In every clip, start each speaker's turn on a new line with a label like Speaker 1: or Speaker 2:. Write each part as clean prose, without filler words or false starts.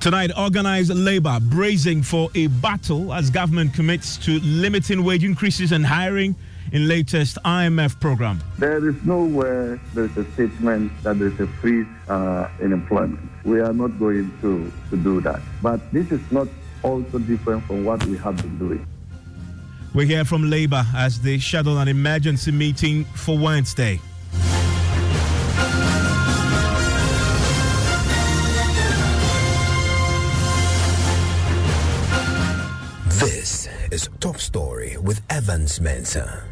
Speaker 1: Tonight, organized labor bracing for a battle as government commits to limiting wage increases and hiring in latest IMF program.
Speaker 2: There is nowhere there is a statement that there is a freeze in employment. We are not going to do that. But this is not also different from what we have been doing.
Speaker 1: We hear from Labour as they schedule an emergency meeting for Wednesday.
Speaker 3: This is Top Story with Evans Mensah.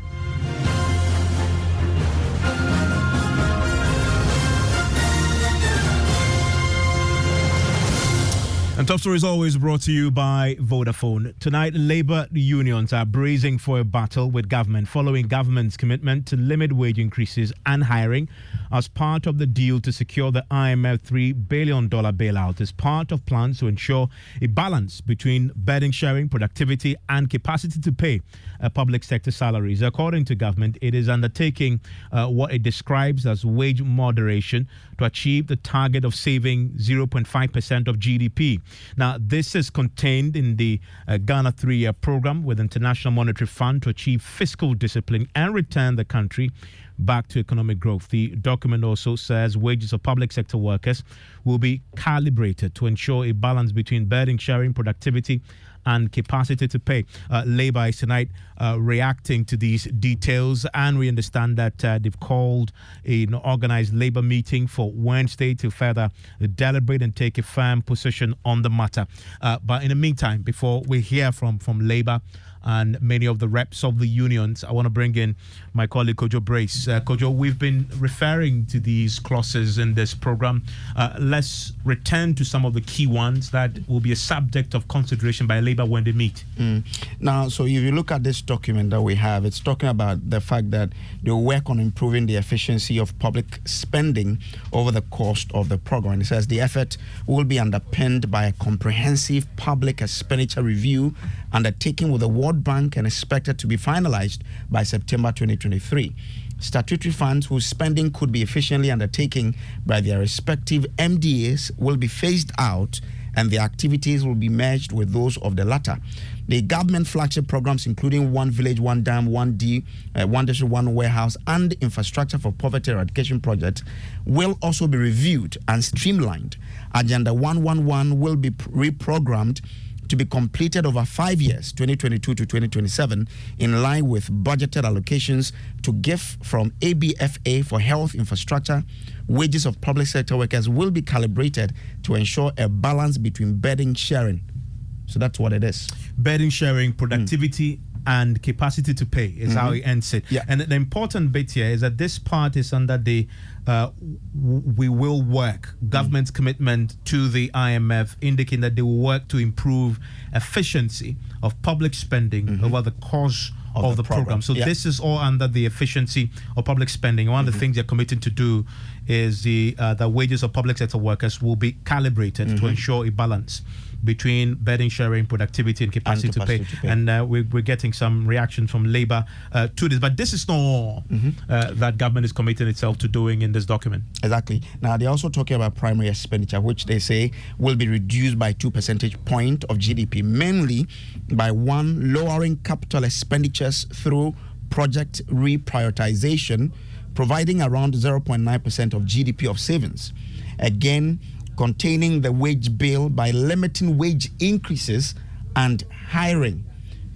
Speaker 1: And Top Story is always brought to you by Vodafone. Tonight, labour unions are bracing for a battle with government following government's commitment to limit wage increases and hiring as part of the deal to secure the IMF $3 billion bailout as part of plans to ensure a balance between burden sharing, productivity and capacity to pay public sector salaries. According to government, it is undertaking what it describes as wage moderation to achieve the target of saving 0.5% of GDP. Now, this is contained in the Ghana 3-year program with International Monetary Fund to achieve fiscal discipline and return the country back to economic growth. The document also says wages of public sector workers will be calibrated to ensure a balance between burden sharing, productivity and capacity to pay. Labour is tonight reacting to these details, and we understand that they've called an organised labour meeting for Wednesday to further deliberate and take a firm position on the matter. But in the meantime, before we hear from Labour and many of the reps of the unions, I want to bring in my colleague Kojo Brace. Kojo, we've been referring to these clauses in this program. Let's return to some of the key ones that will be a subject of consideration by Labour when they meet.
Speaker 4: Now, so if you look at this document that we have, it's talking about the fact that they'll work on improving the efficiency of public spending over the course of the program. It says the effort will be underpinned by a comprehensive public expenditure review undertaken with the World Bank and expected to be finalized by September 2023. Statutory funds whose spending could be efficiently undertaken by their respective MDAs will be phased out and the activities will be merged with those of the latter. The government flagship programs, including One Village, One Dam, One District, One Warehouse, and Infrastructure for Poverty Eradication Project, will also be reviewed and streamlined. Agenda 111 will be reprogrammed to be completed over 5 years, 2022 to 2027, in line with budgeted allocations to give from ABFA for health infrastructure. Wages of public sector workers will be calibrated to ensure a balance between burden sharing. So that's what it is.
Speaker 1: Burden sharing, productivity and capacity to pay is how he ends it.
Speaker 4: Yeah.
Speaker 1: And the important bit here is that this part is under the we will work government's commitment to the IMF, indicating that they will work to improve efficiency of public spending over the course of the program. So this is all under the efficiency of public spending. One of the things they're committed to do is the wages of public sector workers will be calibrated to ensure a balance between burden sharing, productivity and capacity to pay. And we're getting some reaction from Labour to this. But this is not all that government is committing itself to doing in this document.
Speaker 4: Exactly. Now, they're also talking about primary expenditure, which they say will be reduced by 2 percentage points of GDP, mainly by one, lowering capital expenditures through project reprioritization, providing around 0.9% of GDP of savings. Again, containing the wage bill by limiting wage increases and hiring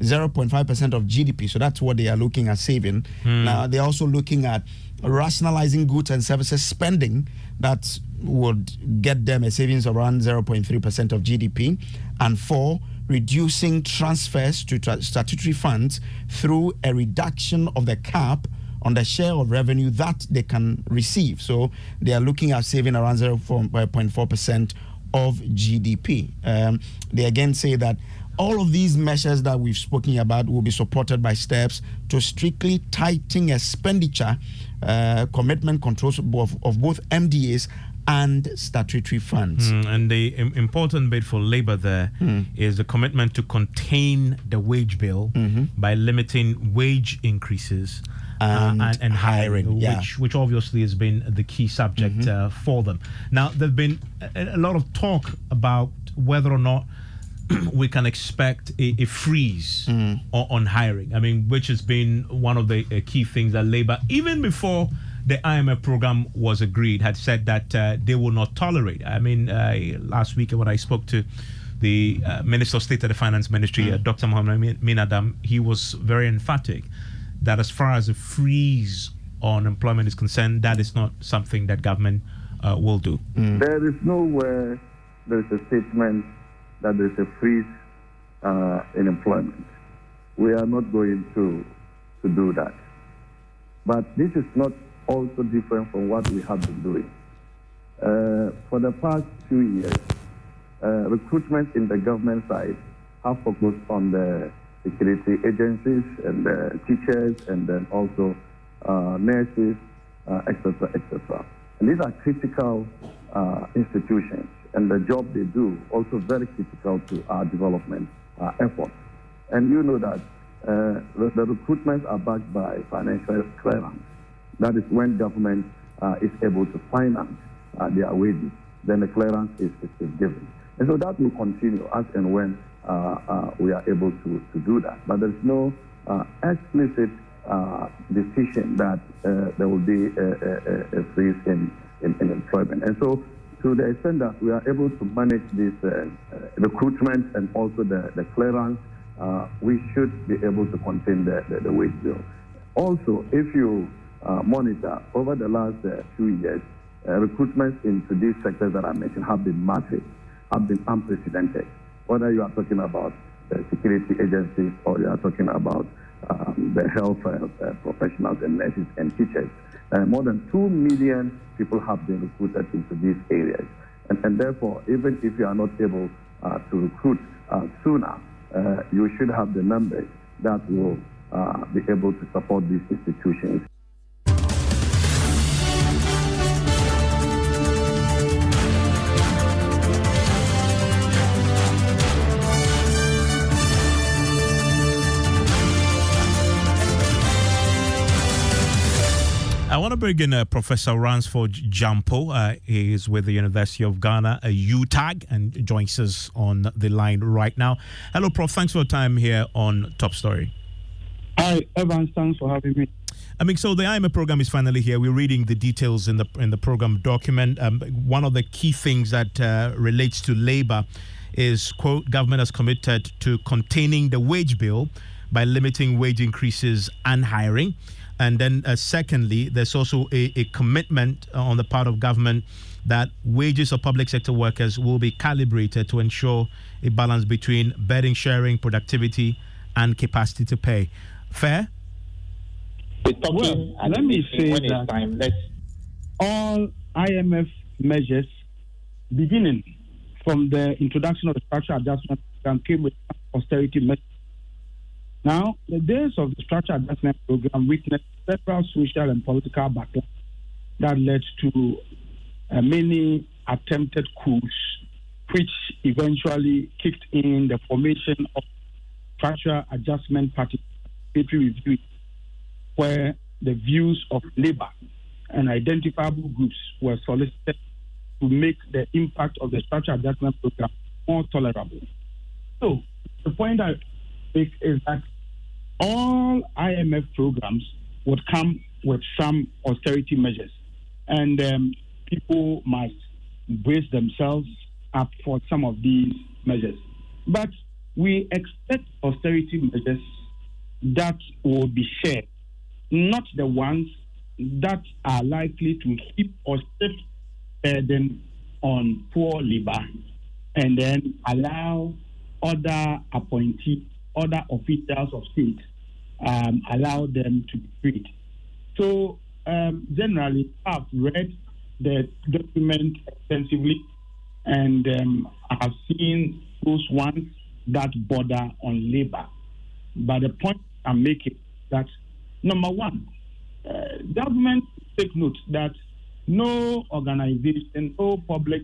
Speaker 4: 0.5% of GDP. So that's what they are looking at saving. Now, they're also looking at rationalizing goods and services spending that would get them a savings around 0.3% of GDP. And 4, reducing transfers to statutory funds through a reduction of the cap on the share of revenue that they can receive. So they are looking at saving around 0.4% of GDP. They again say that all of these measures that we've spoken about will be supported by steps to strictly tighten expenditure commitment controls of both MDAs and statutory funds.
Speaker 1: And the important bit for Labour there is the commitment to contain the wage bill by limiting wage increases and hiring, which obviously has been the key subject for them. Now, there's been a lot of talk about whether or not we can expect a freeze on hiring. I mean, which has been one of the key things that Labour, even before the IMF program was agreed, had said that they will not tolerate. I mean, last week when I spoke to the Minister of State of the Finance Ministry, Dr. Mohamed Min Adam, he was very emphatic that as far as a freeze on employment is concerned, that is not something that government will do.
Speaker 2: There is nowhere there is a statement that there is a freeze in employment. We are not going to do that. But this is not also different from what we have been doing. For the past 2 years, recruitment in the government side have focused on the security agencies and the teachers and then also nurses, etc., etc. And these are critical institutions, and the job they do also very critical to our development efforts. And you know that the recruitments are backed by financial clearance. That is when government is able to finance their wages, then the clearance is given. And so that will continue as and when we are able to do that. But there's no explicit decision that there will be a freeze in employment. And so to the extent that we are able to manage this recruitment and also the clearance, we should be able to contain the wage bill. Also, if you monitor over the last 2 years, recruitments into these sectors that I mentioned have been massive, have been unprecedented. Whether you are talking about security agencies or you are talking about the health professionals and nurses and teachers, more than 2 million people have been recruited into these areas. And therefore, even if you are not able to recruit sooner, you should have the numbers that will be able to support these institutions.
Speaker 1: I want to bring in Professor Ransford Jampo. He is with the University of Ghana, UTAG, and joins us on the line right now. Hello, Prof. Thanks for your time here on Top Story.
Speaker 5: Hi, Evans. Thanks for having me.
Speaker 1: I mean, so the IMF program is finally here. We're reading the details in the program document. One of the key things that relates to labor is, quote, government has committed to containing the wage bill by limiting wage increases and hiring. And then secondly, there's also a commitment on the part of government that wages of public sector workers will be calibrated to ensure a balance between burden sharing, productivity, and capacity to pay. Fair?
Speaker 5: Well, let me say that all IMF measures, beginning from the introduction of the structural adjustment program, came with austerity measures. Now, the days of the structural adjustment program witnessed several social and political backlash that led to many attempted coups, which eventually kicked in the formation of structural adjustment participatory review, where the views of labor and identifiable groups were solicited to make the impact of the structural adjustment program more tolerable. So, the point I make is that all IMF programs would come with some austerity measures, and people must brace themselves up for some of these measures. But we expect austerity measures that will be shared, not the ones that are likely to heap or shift burden on poor labor and then allow other appointees, other officials of state, allow them to be freed. So generally, I've read the document extensively, and I have seen those ones that border on labor. But the point I'm making that, number one, government take note that no organization, no public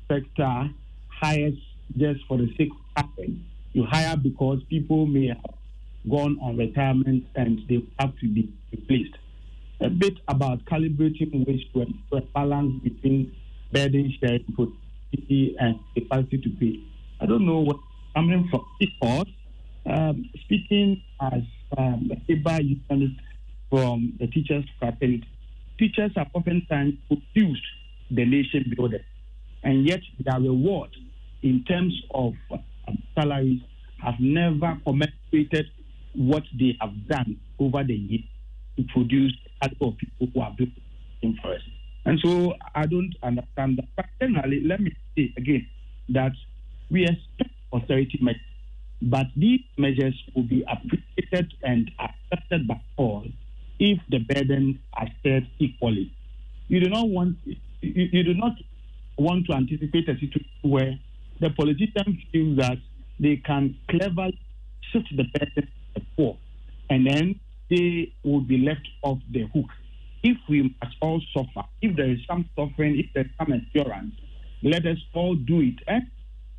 Speaker 5: sector hires just for the sake of hiring. You hire because people may have gone on retirement and they have to be replaced. A bit about calibrating wage to a balance between burden sharing, productivity, ability and capacity to pay. I don't know what's coming from because speaking as a labor unionist from the teachers' fraternity, teachers have oftentimes produced the nation builder, and yet their reward in terms of salaries have never commensurated what they have done over the years to produce a lot of people who are building for us. And so I don't understand that. But generally, let me say again that we expect austerity measures, but these measures will be appreciated and accepted by all if the burdens are shared equally. You do not want to anticipate a situation where the politicians feel that they can cleverly shift the burden to the poor, and then they will be left off the hook. If we must all suffer, if there is some suffering, if there is some endurance, let us all do it. And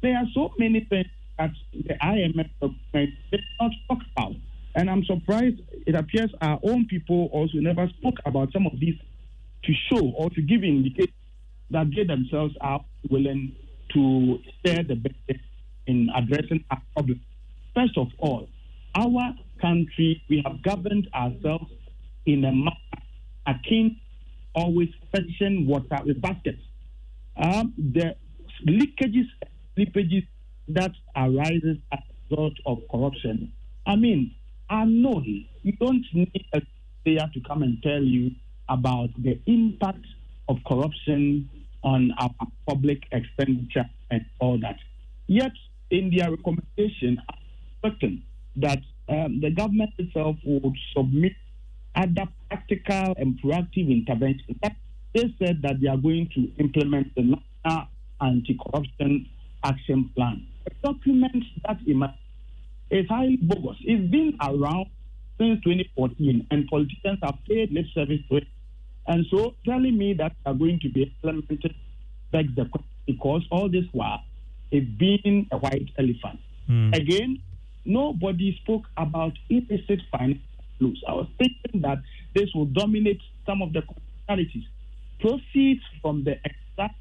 Speaker 5: there are so many things that the IMF document did not talk about. And I'm surprised it appears our own people also never spoke about some of these to show or to give indication that they themselves are willing to share the benefit in addressing our problem. First of all, our country, we have governed ourselves in a manner akin always fetching water with baskets. The leakages and slippages that arises as a result of corruption, are known. You don't need a player to come and tell you about the impact of corruption on our public expenditure and all that. Yet, in their recommendation, I'm certain that the government itself would submit other practical and proactive interventions. They said that they are going to implement the National Anti-Corruption Action Plan. A document that is highly bogus. It's been around since 2014, and politicians have paid lip service to it. And so telling me that they are going to be implemented begs the question, because all this while it's been a white elephant. Again, nobody spoke about illicit finance flows. I was thinking that this will dominate some of the commonalities. Proceeds from the extract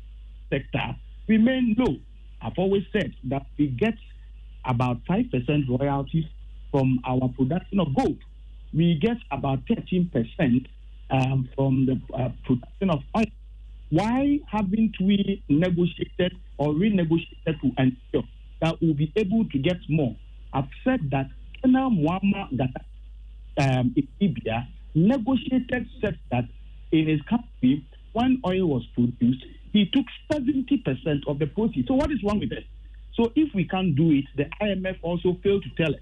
Speaker 5: sector remain low. I've always said that we get about 5% royalties from our production of gold. We get about 13% from the production of oil. Why haven't we negotiated or renegotiated to ensure that we'll be able to get more? I've said that Colonel Muammar Gaddafi in Libya negotiated such that in his country, when oil was produced, he took 70% of the proceeds. So what is wrong with it? So if we can't do it, the IMF also failed to tell us.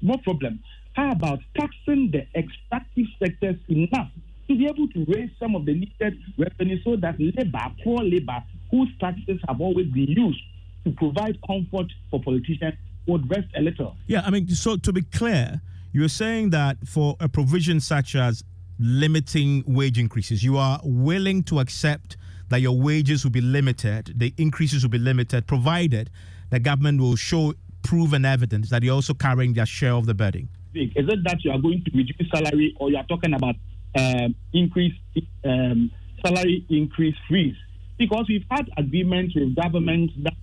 Speaker 5: No problem. How about taxing the extractive sectors enough to be able to raise some of the needed revenue so that labor, poor labor, whose taxes have always been used to provide comfort for politicians, would rest a little?
Speaker 1: Yeah, so to be clear, you're saying that for a provision such as limiting wage increases, you are willing to accept that your wages will be limited, the increases will be limited, provided the government will show proven evidence that you're also carrying their share of the burden.
Speaker 5: Is it that you are going to reduce salary, or you are talking about salary increase freeze? Because we've had agreements with governments that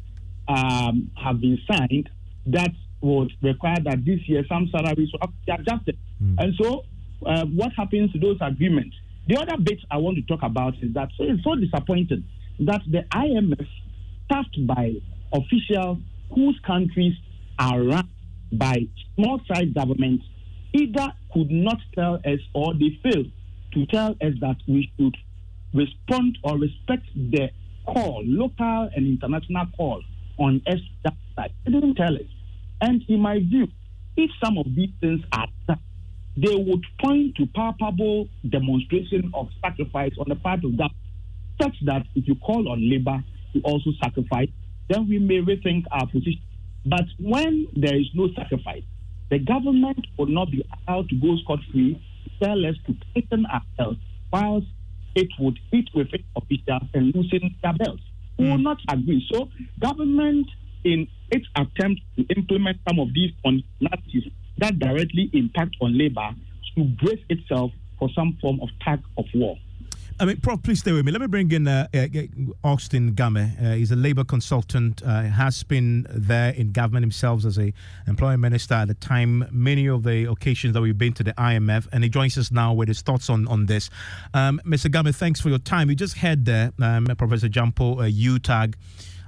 Speaker 5: have been signed that would require that this year some salaries will be adjusted. And so what happens to those agreements? The other bit I want to talk about is that it's so disappointing that the IMF, staffed by officials whose countries are run by small-sized governments, either could not tell us or they failed to tell us that we should respond or respect the call, local and international call on us that side. They didn't tell us. And in my view, if some of these things are done, they would point to palpable demonstration of sacrifice on the part of that, such that if you call on labor to also sacrifice, then we may rethink our position. But when there is no sacrifice, the government will not be allowed to go scot-free to tell us to tighten our belts, whilst it would eat with its officials and loosen their belts. We will not agree. So government, in its attempt to implement some of these conditionalities that directly impact on labor, to brace itself for some form of tug of war.
Speaker 1: Prof, please stay with me. Let me bring in Austin Game. He's a labor consultant, has been there in government himself as a employment minister at the time, many of the occasions that we've been to the IMF, and he joins us now with his thoughts on this. Mr. Game, thanks for your time. We just heard there Professor Jampo UTAG,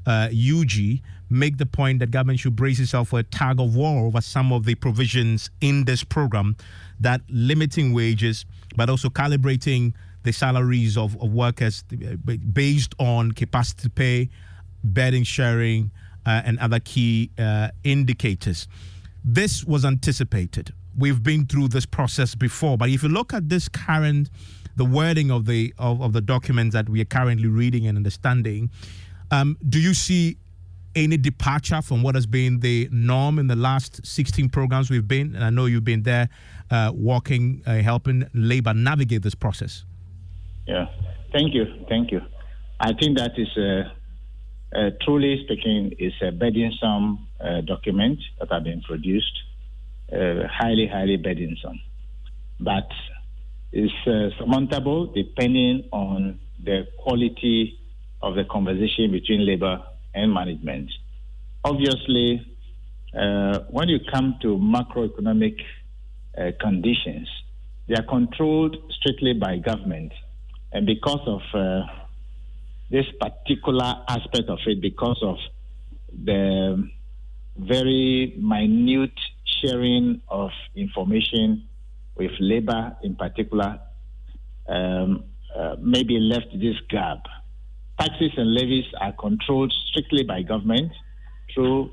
Speaker 1: UG, make the point that government should brace itself for a tug of war over some of the provisions in this program that limiting wages, but also calibrating the salaries of workers based on capacity to pay, burden sharing, and other key indicators. This was anticipated. We've been through this process before, but if you look at this the wording of the documents that we are currently reading and understanding, do you see any departure from what has been the norm in the last 16 programs we've been? And I know you've been there working, helping labor navigate this process.
Speaker 6: Yeah, thank you. I think that is, truly speaking, is a burdensome document that have been produced, highly burdensome. But it's surmountable depending on the quality of the conversation between labor and management. Obviously, when you come to macroeconomic conditions, they are controlled strictly by government. And because of this particular aspect of it, because of the very minute sharing of information with labor in particular, maybe left this gap. Taxes and levies are controlled strictly by government through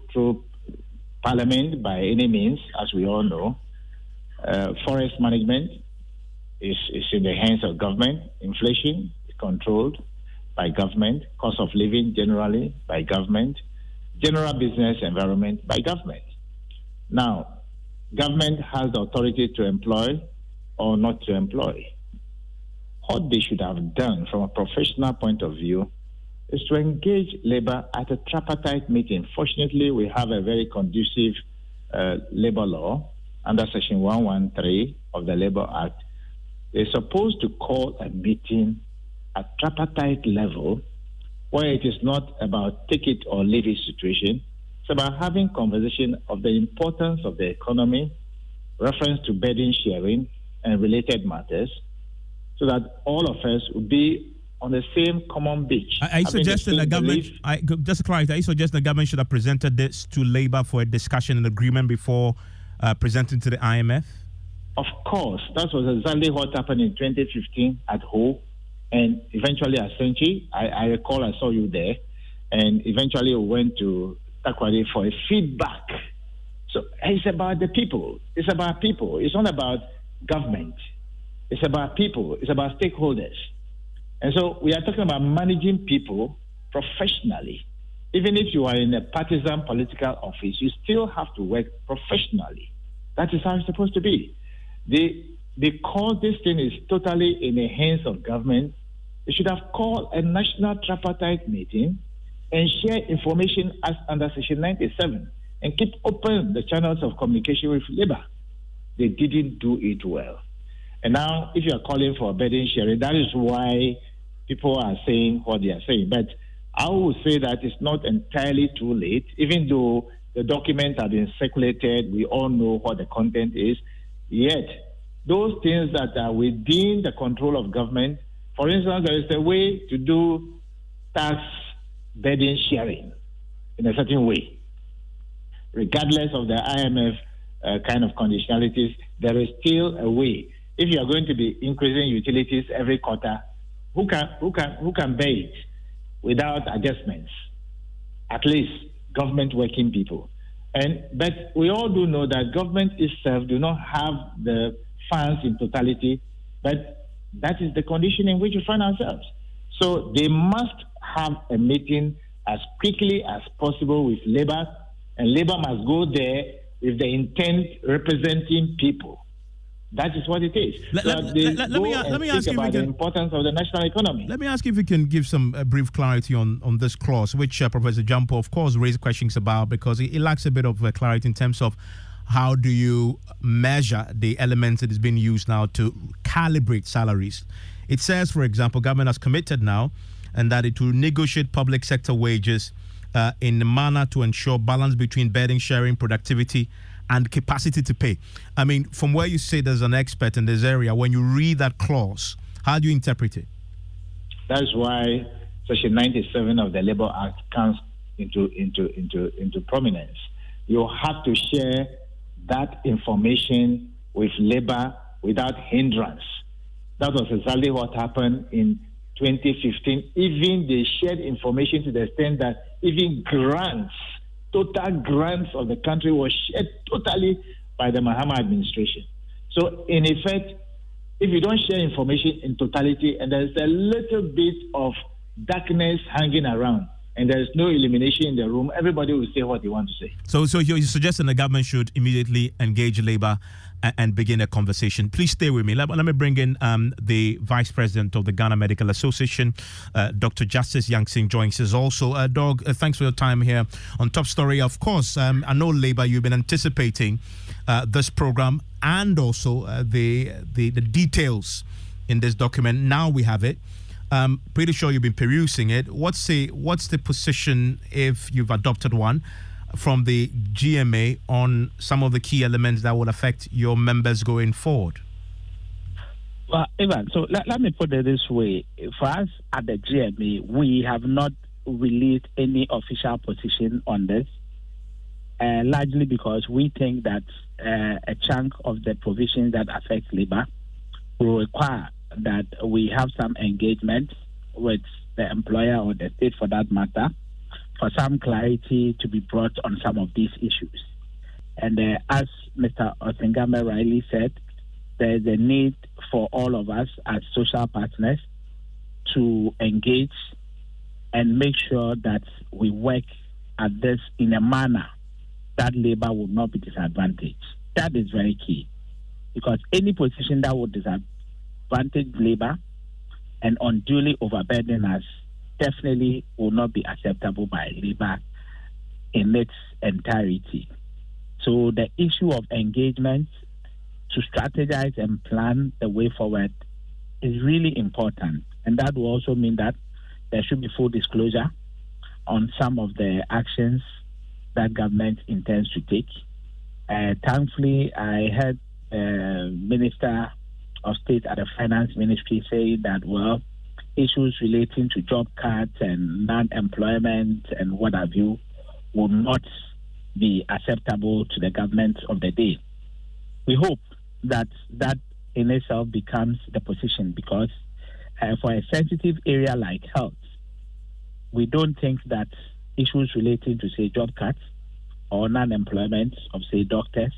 Speaker 6: parliament by any means, as we all know. Forest management is in the hands of government. Inflation is controlled by government. Cost of living generally by government. General business environment by government. Now, government has the authority to employ or not to employ. What they should have done from a professional point of view is to engage labor at a tripartite meeting. Fortunately, we have a very conducive labor law under Section 113 of the Labor Act. They're supposed to call a meeting at tripartite level where it is not about take it or leave it situation. It's about having conversation of the importance of the economy, reference to burden sharing and related matters, so that all of us will be on the same common beach.
Speaker 1: Are you suggesting the government, just to clarify, are you suggesting the government should have presented this to Labour for a discussion and agreement before presenting to the IMF?
Speaker 6: Of course. That was exactly what happened in 2015 at Ho, and eventually at Senchi. I recall I saw you there, and eventually we went to Takoradi for a feedback. So it's about the people. It's about people. It's not about government. It's about people. It's about stakeholders. And so we are talking about managing people professionally. Even if you are in a partisan political office, you still have to work professionally. That is how it's supposed to be. Because this thing is totally in the hands of government, they should have called a national tripartite meeting and share information as under Section 97 and keep open the channels of communication with labor. They didn't do it well. And now, if you are calling for burden sharing, that is why people are saying what they are saying. But I would say that it's not entirely too late, even though the documents have been circulated, we all know what the content is. Yet, those things that are within the control of government, for instance, there is a way to do tax burden sharing in a certain way. Regardless of the IMF kind of conditionalities, there is still a way. If you are going to be increasing utilities every quarter, who can bear it without adjustments? At least government working people. But we all do know that government itself do not have the funds in totality, but that is the condition in which we find ourselves. So they must have a meeting as quickly as possible with labor, and labor must go there with the intent representing people. That is what it is. Let me ask you about the importance of the national economy.
Speaker 1: Let me ask you if you can give some brief clarity on this clause, which Professor Jampo, of course, raised questions about, because it lacks a bit of clarity in terms of how do you measure the elements that is being used now to calibrate salaries. It says, for example, government has committed now and that it will negotiate public sector wages in a manner to ensure balance between burden sharing, productivity, and capacity to pay. I mean, from where you say there's an expert in this area, when you read that clause, how do you interpret it?
Speaker 6: That's why Section 97 of the Labour Act comes into prominence. You have to share that information with labor without hindrance. That was exactly what happened in 2015. Even they shared information to the extent that even grants, total grants of the country was shared totally by the Mahama administration. So in effect, if you don't share information in totality and there's a little bit of darkness hanging around, and there's no illumination in the room, everybody will say what they want to say. So
Speaker 1: you're suggesting the government should immediately engage labor and begin a conversation. Please stay with me. Let me bring in the Vice President of the Ghana Medical Association, Dr. Justice Yang-Sing joins us also. Dog, thanks for your time here on Top Story. Of course, I know labor, you've been anticipating this program and also the details in this document. Now we have it. Pretty sure you've been perusing it. What's the position, if you've adopted one, from the GMA on some of the key elements that will affect your members going forward?
Speaker 7: Well, Ivan, so let me put it this way. For us at the GMA, we have not released any official position on this, largely because we think that a chunk of the provisions that affect labor will require that we have some engagement with the employer or the state for that matter for some clarity to be brought on some of these issues. And as Mr. Osingame Riley said, there is a need for all of us as social partners to engage and make sure that we work at this in a manner that labor will not be disadvantaged. That is very key, because any position that would disadvantage labor and unduly overburden us definitely will not be acceptable by labor in its entirety. So the issue of engagement to strategize and plan the way forward is really important. And that will also mean that there should be full disclosure on some of the actions that government intends to take. Thankfully, I heard Minister of State at the Finance Ministry say that, well, issues relating to job cuts and non-employment and what have you will not be acceptable to the government of the day. We hope that that in itself becomes the position, because for a sensitive area like health, we don't think that issues relating to, say, job cuts or non-employment of, say, doctors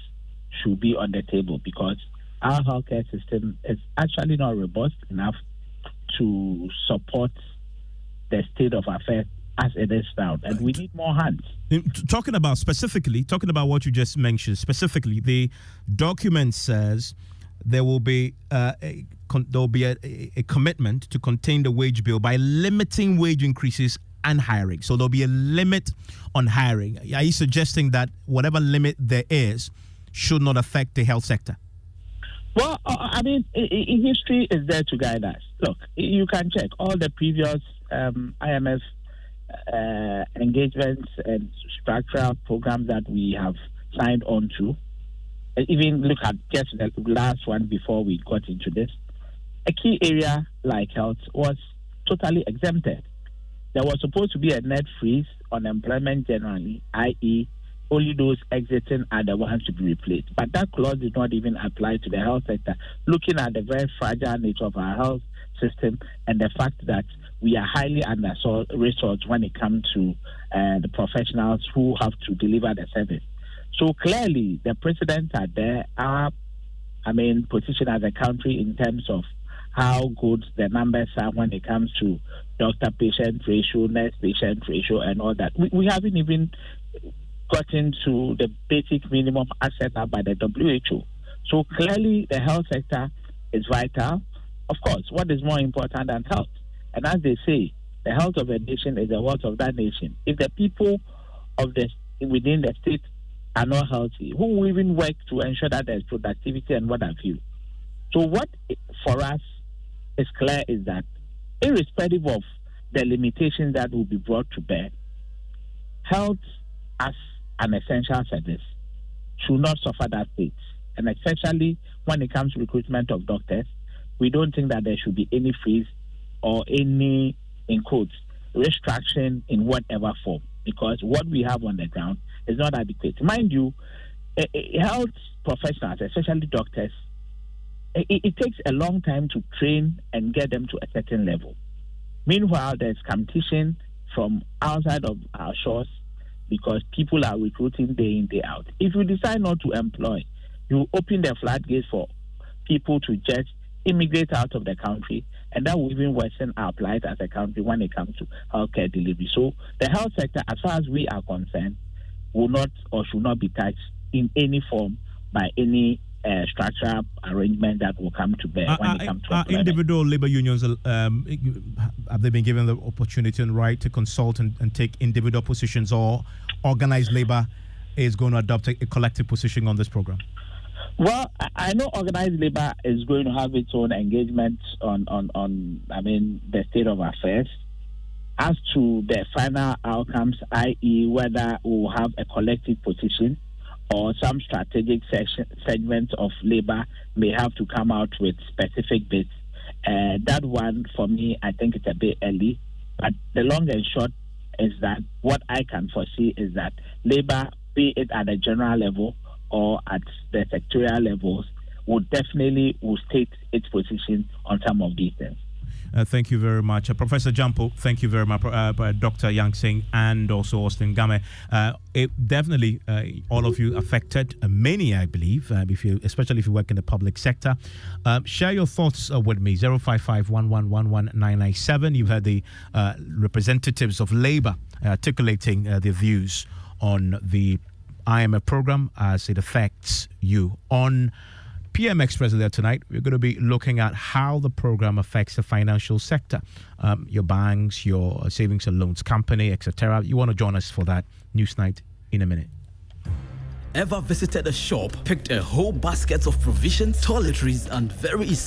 Speaker 7: should be on the table, because our healthcare system is actually not robust enough to support the state of affairs as it is now, and we need more hands.
Speaker 1: Talking about what you just mentioned, specifically, the document says there will be a commitment to contain the wage bill by limiting wage increases and hiring. So there'll be a limit on hiring. Are you suggesting that whatever limit there is should not affect the health sector?
Speaker 7: Well, I mean, history is there to guide us. Look, you can check all the previous IMF engagements and structural programs that we have signed on to. Even look at just the last one before we got into this. A key area like health was totally exempted. There was supposed to be a net freeze on employment generally, i.e., only those exiting are the ones to be replaced. But that clause did not even apply to the health sector, looking at the very fragile nature of our health system and the fact that we are highly under-resourced when it comes to the professionals who have to deliver the service. So clearly, the precedents are there. Our, position as a country in terms of how good the numbers are when it comes to doctor-patient ratio, nurse-patient ratio, and all that. We haven't even gotten to the basic minimum as set up by the WHO. So clearly, the health sector is vital. Of course, what is more important than health? And as they say, the health of a nation is the wealth of that nation. If the people of within the state are not healthy, who will even work to ensure that there's productivity and what have you? So what for us is clear is that irrespective of the limitations that will be brought to bear, health as an essential service should not suffer that fate. And especially when it comes to recruitment of doctors, we don't think that there should be any freeze or any, in quotes, restriction in whatever form, because what we have on the ground is not adequate. Mind you, health professionals, especially doctors, it takes a long time to train and get them to a certain level. Meanwhile, there's competition from outside of our shores because people are recruiting day in, day out. If you decide not to employ, you open the floodgates for people to just immigrate out of the country, and that will even worsen our plight as a country when it comes to healthcare delivery. So the health sector, as far as we are concerned, will not or should not be touched in any form by any structural arrangement that will come to bear when it comes to employment.
Speaker 1: Individual labor unions, have they been given the opportunity and right to consult and take individual positions, or organized labor is going to adopt a collective position on this program?
Speaker 7: Well, I know organized labor is going to have its own engagement on the state of affairs. As to the final outcomes, i.e. whether we'll have a collective position or some strategic segments of labor may have to come out with specific bits. That one, for me, I think it's a bit early. But the long and short is that what I can foresee is that labor, be it at a general level or at the sectorial levels, will state its position on some of these things.
Speaker 1: Thank you very much. Professor Jampo, thank you very much. Dr. Yang Singh and also Austin Game. Definitely, all of you affected, many, I believe, especially if you work in the public sector. Share your thoughts with me, 055-1111-997. You've heard the representatives of Labour articulating their views on the IMF program as it affects you. On PM Express there tonight, we're going to be looking at how the program affects the financial sector, your banks, your savings and loans company, etc. You want to join us for that Newsnight in a minute.
Speaker 8: Ever visited a shop, picked a whole basket of provisions, toiletries, and very essential